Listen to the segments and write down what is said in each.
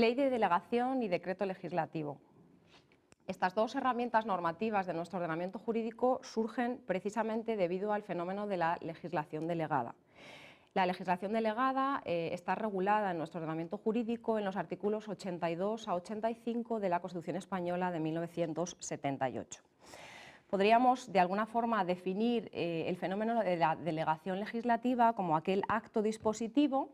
Ley de delegación y decreto legislativo. Estas dos herramientas normativas de nuestro ordenamiento jurídico surgen precisamente debido al fenómeno de la legislación delegada. La legislación delegada está regulada en nuestro ordenamiento jurídico en los artículos 82 a 85 de la Constitución Española de 1978. Podríamos, de alguna forma, definir el fenómeno de la delegación legislativa como aquel acto dispositivo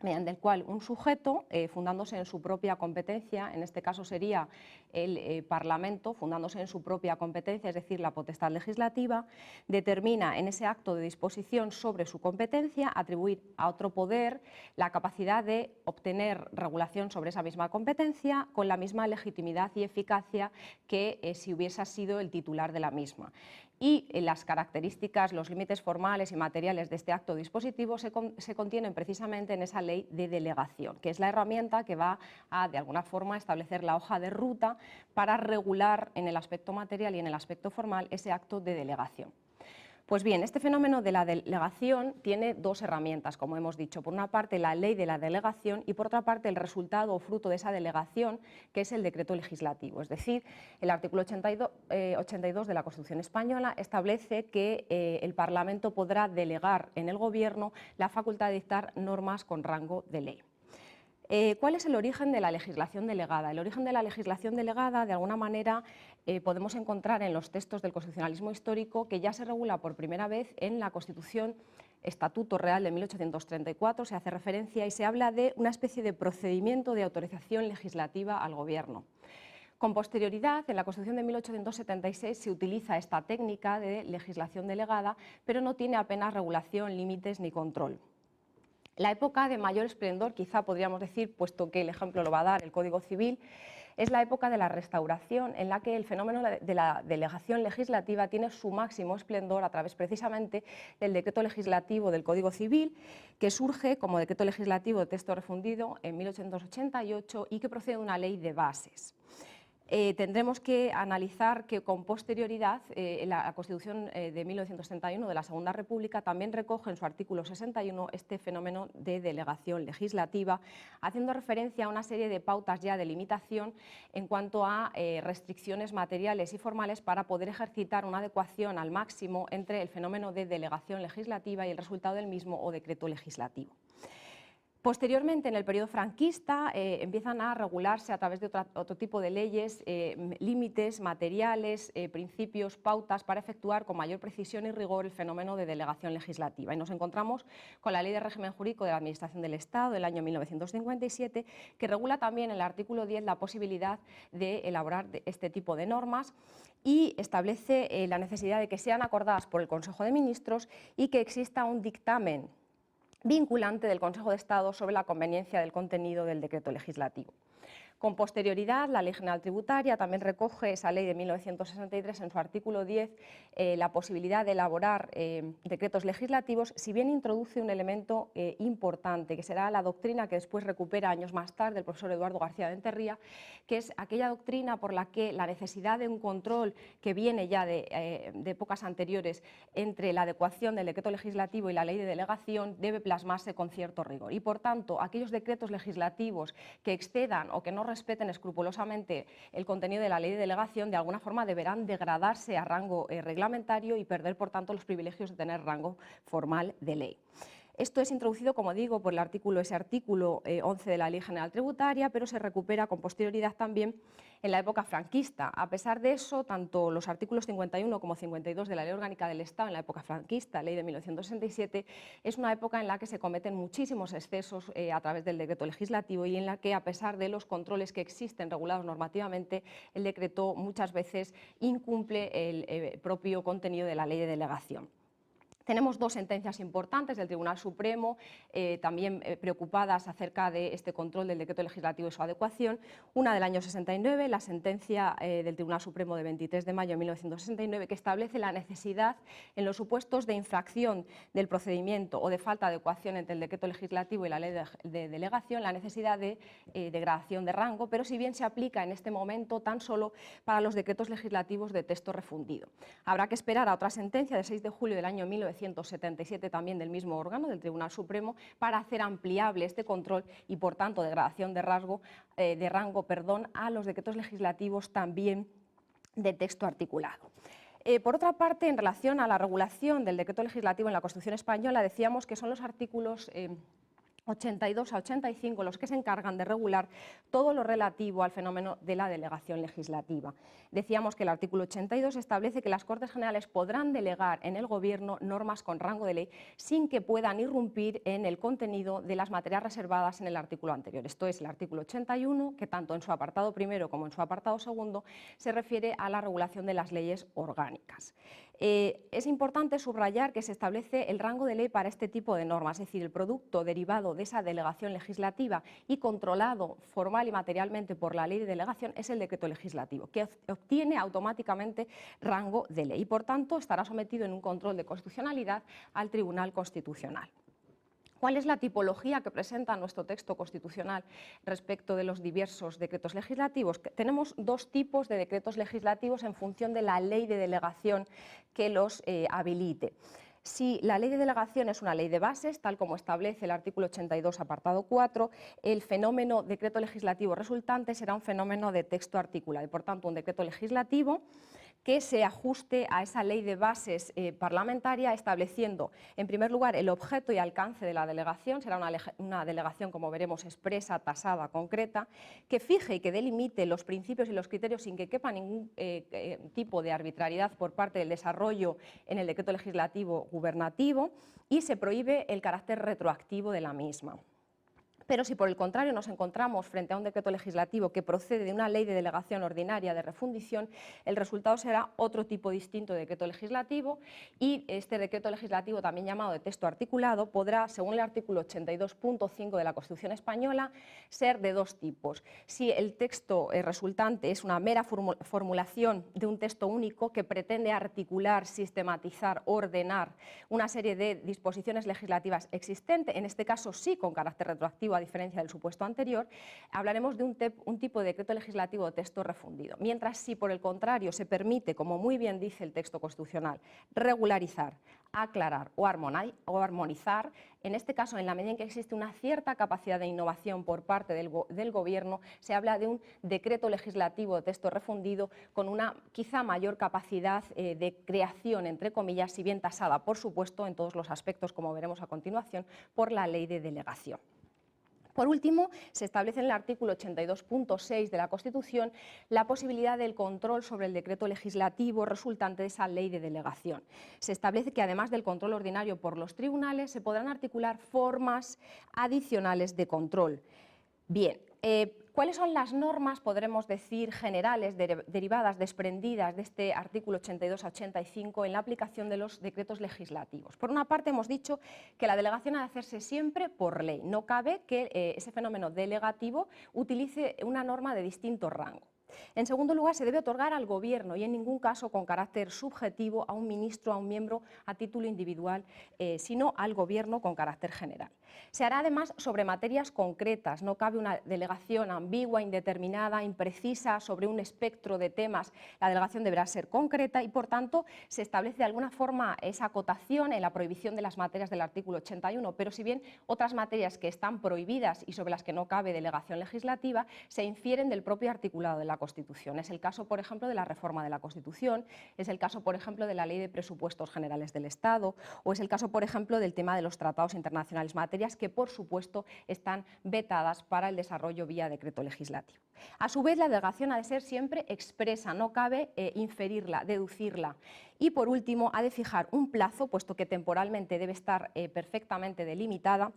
mediante el cual un sujeto, fundándose en su propia competencia, en este caso sería el Parlamento, fundándose en su propia competencia, es decir, la potestad legislativa, determina en ese acto de disposición sobre su competencia atribuir a otro poder la capacidad de obtener regulación sobre esa misma competencia con la misma legitimidad y eficacia que si hubiese sido el titular de la misma. Y las características, los límites formales y materiales de este acto dispositivo se contienen precisamente en esa ley de delegación, que es la herramienta que va a, de alguna forma, establecer la hoja de ruta para regular en el aspecto material y en el aspecto formal ese acto de delegación. Pues bien, este fenómeno de la delegación tiene dos herramientas, como hemos dicho. Por una parte, la ley de la delegación y por otra parte, el resultado o fruto de esa delegación, que es el decreto legislativo. Es decir, el artículo 82 de la Constitución Española establece que el Parlamento podrá delegar en el Gobierno la facultad de dictar normas con rango de ley. ¿Cuál es el origen de la legislación delegada? El origen de la legislación delegada, de alguna manera, podemos encontrar en los textos del constitucionalismo histórico que ya se regula por primera vez en la Constitución Estatuto Real de 1834, se hace referencia y se habla de una especie de procedimiento de autorización legislativa al Gobierno. Con posterioridad, en la Constitución de 1876 se utiliza esta técnica de legislación delegada, pero no tiene apenas regulación, límites ni control. La época de mayor esplendor, quizá podríamos decir, puesto que el ejemplo lo va a dar el Código Civil, es la época de la Restauración, en la que el fenómeno de la delegación legislativa tiene su máximo esplendor a través precisamente del decreto legislativo del Código Civil, que surge como decreto legislativo de texto refundido en 1888 y que procede de una ley de bases. Tendremos que analizar que con posterioridad la Constitución de 1931 de la Segunda República también recoge en su artículo 61 este fenómeno de delegación legislativa, haciendo referencia a una serie de pautas ya de limitación en cuanto a restricciones materiales y formales para poder ejercitar una adecuación al máximo entre el fenómeno de delegación legislativa y el resultado del mismo o decreto legislativo. Posteriormente, en el periodo franquista, empiezan a regularse a través de otro tipo de leyes, límites materiales, principios, pautas para efectuar con mayor precisión y rigor el fenómeno de delegación legislativa. Y nos encontramos con la Ley de Régimen Jurídico de la Administración del Estado del año 1957, que regula también en el artículo 10 la posibilidad de elaborar este tipo de normas y establece la necesidad de que sean acordadas por el Consejo de Ministros y que exista un dictamen vinculante del Consejo de Estado sobre la conveniencia del contenido del decreto legislativo. Con posterioridad, la Ley General Tributaria también recoge esa ley de 1963 en su artículo 10 la posibilidad de elaborar decretos legislativos, si bien introduce un elemento importante, que será la doctrina que después recupera años más tarde el profesor Eduardo García de Enterría, que es aquella doctrina por la que la necesidad de un control que viene ya de épocas anteriores entre la adecuación del decreto legislativo y la ley de delegación debe plasmarse con cierto rigor. Y por tanto, aquellos decretos legislativos que excedan o que no respeten escrupulosamente el contenido de la ley de delegación, de alguna forma deberán degradarse a rango reglamentario y perder, por tanto, los privilegios de tener rango formal de ley. Esto es introducido, como digo, por ese artículo 11 de la Ley General Tributaria, pero se recupera con posterioridad también en la época franquista. A pesar de eso, tanto los artículos 51 como 52 de la Ley Orgánica del Estado en la época franquista, ley de 1967, es una época en la que se cometen muchísimos excesos a través del decreto legislativo y en la que, a pesar de los controles que existen regulados normativamente, el decreto muchas veces incumple el propio contenido de la ley de delegación. Tenemos dos sentencias importantes del Tribunal Supremo, también preocupadas acerca de este control del decreto legislativo y su adecuación. Una del año 69, la sentencia del Tribunal Supremo de 23 de mayo de 1969, que establece la necesidad, en los supuestos de infracción del procedimiento o de falta de adecuación entre el decreto legislativo y la ley de delegación, la necesidad de degradación de rango, pero si bien se aplica en este momento tan solo para los decretos legislativos de texto refundido. Habrá que esperar a otra sentencia del 6 de julio del año 1970, 1977 también del mismo órgano, del Tribunal Supremo, para hacer ampliable este control y, por tanto, degradación de rango, a los decretos legislativos también de texto articulado. Por otra parte, en relación a la regulación del decreto legislativo en la Constitución española, decíamos que son los artículos 82 a 85 los que se encargan de regular todo lo relativo al fenómeno de la delegación legislativa. Decíamos que el artículo 82 establece que las Cortes Generales podrán delegar en el Gobierno normas con rango de ley sin que puedan irrumpir en el contenido de las materias reservadas en el artículo anterior. Esto es el artículo 81, que tanto en su apartado primero como en su apartado segundo se refiere a la regulación de las leyes orgánicas. Es importante subrayar que se establece el rango de ley para este tipo de normas, es decir, el producto derivado de esa delegación legislativa y controlado formal y materialmente por la ley de delegación es el decreto legislativo, que obtiene automáticamente rango de ley y, por tanto, estará sometido en un control de constitucionalidad al Tribunal Constitucional. ¿Cuál es la tipología que presenta nuestro texto constitucional respecto de los diversos decretos legislativos? Tenemos dos tipos de decretos legislativos en función de la ley de delegación que los habilite. Si la ley de delegación es una ley de bases, tal como establece el artículo 82, apartado 4, el fenómeno decreto legislativo resultante será un fenómeno de texto articulado y, por tanto, un decreto legislativo que se ajuste a esa ley de bases parlamentaria, estableciendo, en primer lugar, el objeto y alcance de la delegación. Será una delegación, como veremos, expresa, tasada, concreta, que fije y que delimite los principios y los criterios sin que quepa ningún tipo de arbitrariedad por parte del desarrollo en el decreto legislativo gubernativo, y se prohíbe el carácter retroactivo de la misma. Pero si por el contrario nos encontramos frente a un decreto legislativo que procede de una ley de delegación ordinaria de refundición, el resultado será otro tipo distinto de decreto legislativo, y este decreto legislativo, también llamado de texto articulado, podrá, según el artículo 82.5 de la Constitución española, ser de dos tipos. Si el texto resultante es una mera formulación de un texto único que pretende articular, sistematizar, ordenar una serie de disposiciones legislativas existentes, en este caso sí con carácter retroactivo, a diferencia del supuesto anterior, hablaremos de un tipo de decreto legislativo de texto refundido. Mientras, si por el contrario se permite, como muy bien dice el texto constitucional, regularizar, aclarar o armonizar, en este caso, en la medida en que existe una cierta capacidad de innovación por parte del Gobierno, se habla de un decreto legislativo de texto refundido con una quizá mayor capacidad de creación, entre comillas, si bien tasada, por supuesto, en todos los aspectos, como veremos a continuación, por la ley de delegación. Por último, se establece en el artículo 82.6 de la Constitución la posibilidad del control sobre el decreto legislativo resultante de esa ley de delegación. Se establece que, además del control ordinario por los tribunales, se podrán articular formas adicionales de control. Bien, ¿cuáles son las normas, podremos decir, generales, derivadas, desprendidas de este artículo 82 a 85 en la aplicación de los decretos legislativos? Por una parte, hemos dicho que la delegación ha de hacerse siempre por ley. No cabe que ese fenómeno delegativo utilice una norma de distinto rango. En segundo lugar, se debe otorgar al Gobierno y en ningún caso con carácter subjetivo a un ministro, a un miembro a título individual, sino al Gobierno con carácter general. Se hará además sobre materias concretas, no cabe una delegación ambigua, indeterminada, imprecisa sobre un espectro de temas. La delegación deberá ser concreta y, por tanto, se establece de alguna forma esa acotación en la prohibición de las materias del artículo 81, pero si bien otras materias que están prohibidas y sobre las que no cabe delegación legislativa se infieren del propio articulado de la Constitución. Es el caso, por ejemplo, de la reforma de la Constitución, es el caso, por ejemplo, de la Ley de Presupuestos Generales del Estado, o es el caso, por ejemplo, del tema de los tratados internacionales, materias que, por supuesto, están vetadas para el desarrollo vía decreto legislativo. A su vez, la delegación ha de ser siempre expresa, no cabe inferirla, deducirla. Y, por último, ha de fijar un plazo, puesto que temporalmente debe estar perfectamente delimitada,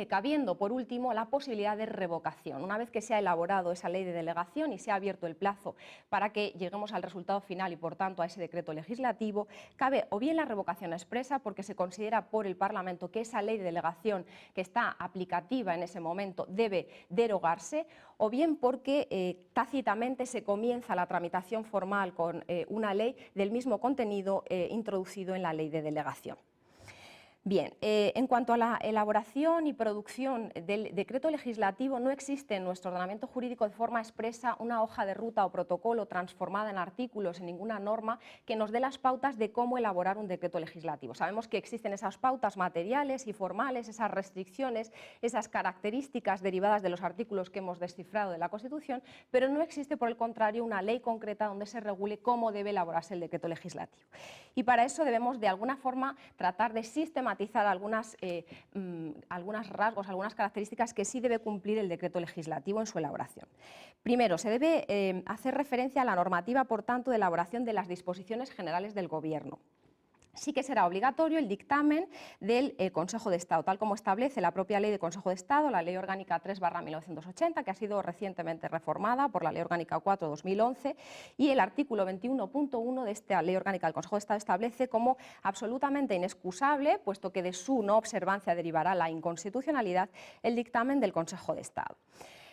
cabiendo, por último, la posibilidad de revocación. Una vez que se ha elaborado esa ley de delegación y se ha abierto el plazo para que lleguemos al resultado final y, por tanto, a ese decreto legislativo, cabe o bien la revocación expresa, porque se considera por el Parlamento que esa ley de delegación que está aplicativa en ese momento debe derogarse, o bien porque tácitamente se comienza la tramitación formal con una ley del mismo contenido introducido en la ley de delegación. Bien, en cuanto a la elaboración y producción del decreto legislativo, no existe en nuestro ordenamiento jurídico de forma expresa una hoja de ruta o protocolo transformada en artículos, en ninguna norma, que nos dé las pautas de cómo elaborar un decreto legislativo. Sabemos que existen esas pautas materiales y formales, esas restricciones, esas características derivadas de los artículos que hemos descifrado de la Constitución, pero no existe, por el contrario, una ley concreta donde se regule cómo debe elaborarse el decreto legislativo. Y para eso debemos, de alguna forma, tratar de sistematizar algunos rasgos, algunas características que sí debe cumplir el decreto legislativo en su elaboración. Primero, se debe hacer referencia a la normativa, por tanto, de elaboración de las disposiciones generales del Gobierno. Sí que será obligatorio el dictamen del Consejo de Estado, tal como establece la propia Ley de Consejo de Estado, la Ley Orgánica 3/1980, que ha sido recientemente reformada por la Ley Orgánica 4/2011, y el artículo 21.1 de esta Ley Orgánica del Consejo de Estado establece como absolutamente inexcusable, puesto que de su no observancia derivará la inconstitucionalidad, el dictamen del Consejo de Estado.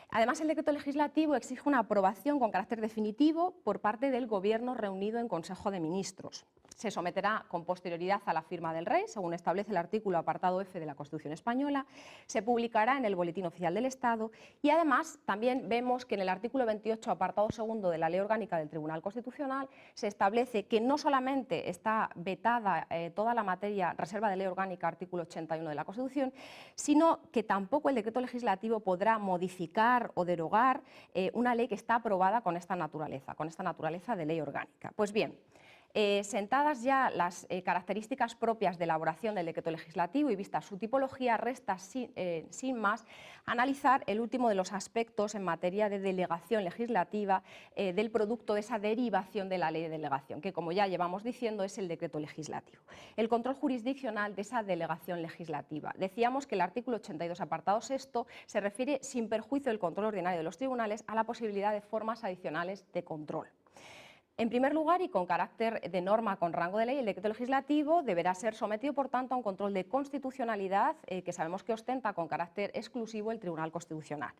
Además, el decreto legislativo exige una aprobación con carácter definitivo por parte del Gobierno reunido en Consejo de Ministros. Se someterá con posterioridad a la firma del Rey, según establece el artículo apartado F de la Constitución española, se publicará en el Boletín Oficial del Estado y además también vemos que en el artículo 28, apartado segundo de la Ley Orgánica del Tribunal Constitucional, se establece que no solamente está vetada toda la materia reserva de Ley Orgánica, artículo 81 de la Constitución, sino que tampoco el decreto legislativo podrá modificar o derogar una ley que está aprobada con esta naturaleza de ley orgánica. Pues bien, sentadas ya las características propias de elaboración del decreto legislativo y vista su tipología, resta sin más analizar el último de los aspectos en materia de delegación legislativa del producto de esa derivación de la ley de delegación, que, como ya llevamos diciendo, es el decreto legislativo. El control jurisdiccional de esa delegación legislativa. Decíamos que el artículo 82, apartado sexto, se refiere, sin perjuicio del control ordinario de los tribunales, a la posibilidad de formas adicionales de control. En primer lugar, y con carácter de norma con rango de ley, el decreto legislativo deberá ser sometido, por tanto, a un control de constitucionalidad que sabemos que ostenta con carácter exclusivo el Tribunal Constitucional.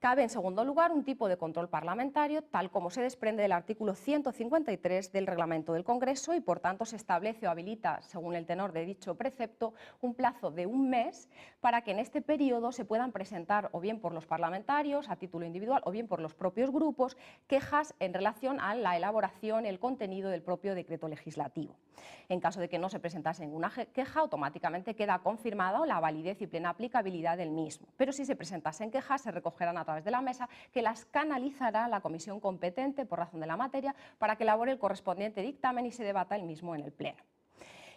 Cabe, en segundo lugar, un tipo de control parlamentario, tal como se desprende del artículo 153 del Reglamento del Congreso y, por tanto, se establece o habilita, según el tenor de dicho precepto, un plazo de un mes para que en este periodo se puedan presentar, o bien por los parlamentarios a título individual, o bien por los propios grupos, quejas en relación a la elaboración y el contenido del propio decreto legislativo. En caso de que no se presentase ninguna queja, automáticamente queda confirmada la validez y plena aplicabilidad del mismo. Pero si se presentasen quejas, se recogerán a través de la mesa, que las canalizará la comisión competente por razón de la materia para que elabore el correspondiente dictamen y se debata el mismo en el Pleno.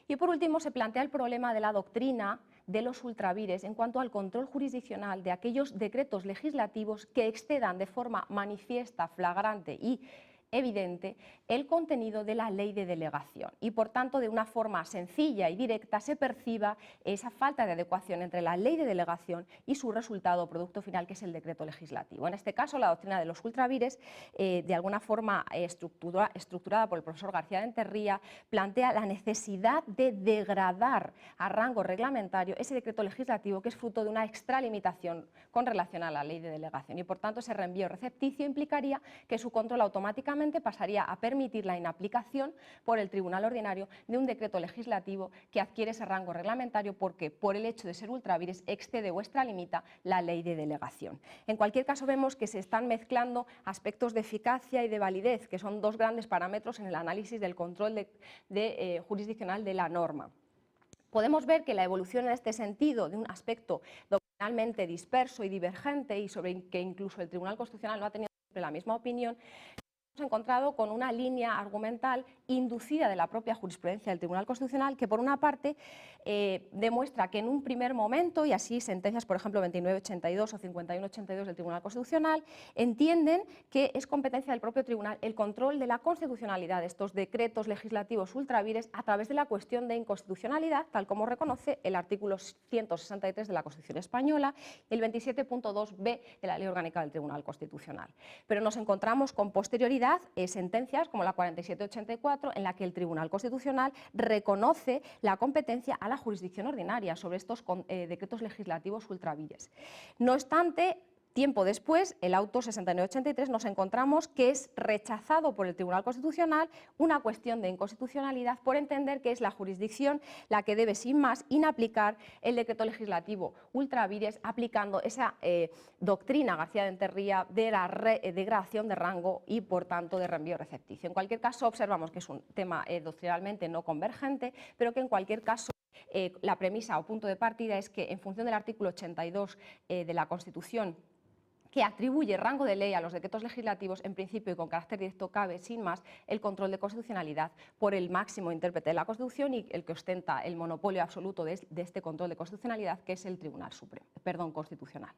Y por último, se plantea el problema de la doctrina de los ultravires en cuanto al control jurisdiccional de aquellos decretos legislativos que excedan de forma manifiesta, flagrante y evidente el contenido de la ley de delegación y, por tanto, de una forma sencilla y directa se perciba esa falta de adecuación entre la ley de delegación y su resultado o producto final, que es el decreto legislativo. En este caso, la doctrina de los ultravires, de alguna forma estructurada por el profesor García de Enterría, plantea la necesidad de degradar a rango reglamentario ese decreto legislativo que es fruto de una extralimitación con relación a la ley de delegación y, por tanto, ese reenvío recepticio implicaría que su control automáticamente pasaría a permitir la inaplicación por el Tribunal Ordinario de un decreto legislativo que adquiere ese rango reglamentario porque, por el hecho de ser ultravires, excede o extralimita la ley de delegación. En cualquier caso, vemos que se están mezclando aspectos de eficacia y de validez, que son dos grandes parámetros en el análisis del control jurisdiccional de la norma. Podemos ver que la evolución en este sentido de un aspecto doctrinalmente disperso y divergente, y sobre que incluso el Tribunal Constitucional no ha tenido siempre la misma opinión, hemos encontrado con una línea argumental inducida de la propia jurisprudencia del Tribunal Constitucional que, por una parte, demuestra que en un primer momento, y así sentencias, por ejemplo, 2982 o 5182 del Tribunal Constitucional, entienden que es competencia del propio tribunal el control de la constitucionalidad de estos decretos legislativos ultravires a través de la cuestión de inconstitucionalidad, tal como reconoce el artículo 163 de la Constitución española y el 27.2b de la Ley Orgánica del Tribunal Constitucional. Pero nos encontramos con posterioridad sentencias como la 4784 en la que el Tribunal Constitucional reconoce la competencia a la jurisdicción ordinaria sobre estos decretos legislativos ultravires. No obstante, Tiempo después, el auto 6983, nos encontramos que es rechazado por el Tribunal Constitucional una cuestión de inconstitucionalidad por entender que es la jurisdicción la que debe, sin más, inaplicar el decreto legislativo ultra vires, aplicando esa doctrina García de Enterría de la degradación de rango y, por tanto, de reenvío recepticio. En cualquier caso, observamos que es un tema doctrinalmente no convergente, pero que en cualquier caso la premisa o punto de partida es que, en función del artículo 82 de la Constitución, que atribuye rango de ley a los decretos legislativos, en principio y con carácter directo cabe, sin más, el control de constitucionalidad por el máximo intérprete de la Constitución y el que ostenta el monopolio absoluto de este control de constitucionalidad, que es el Tribunal Constitucional.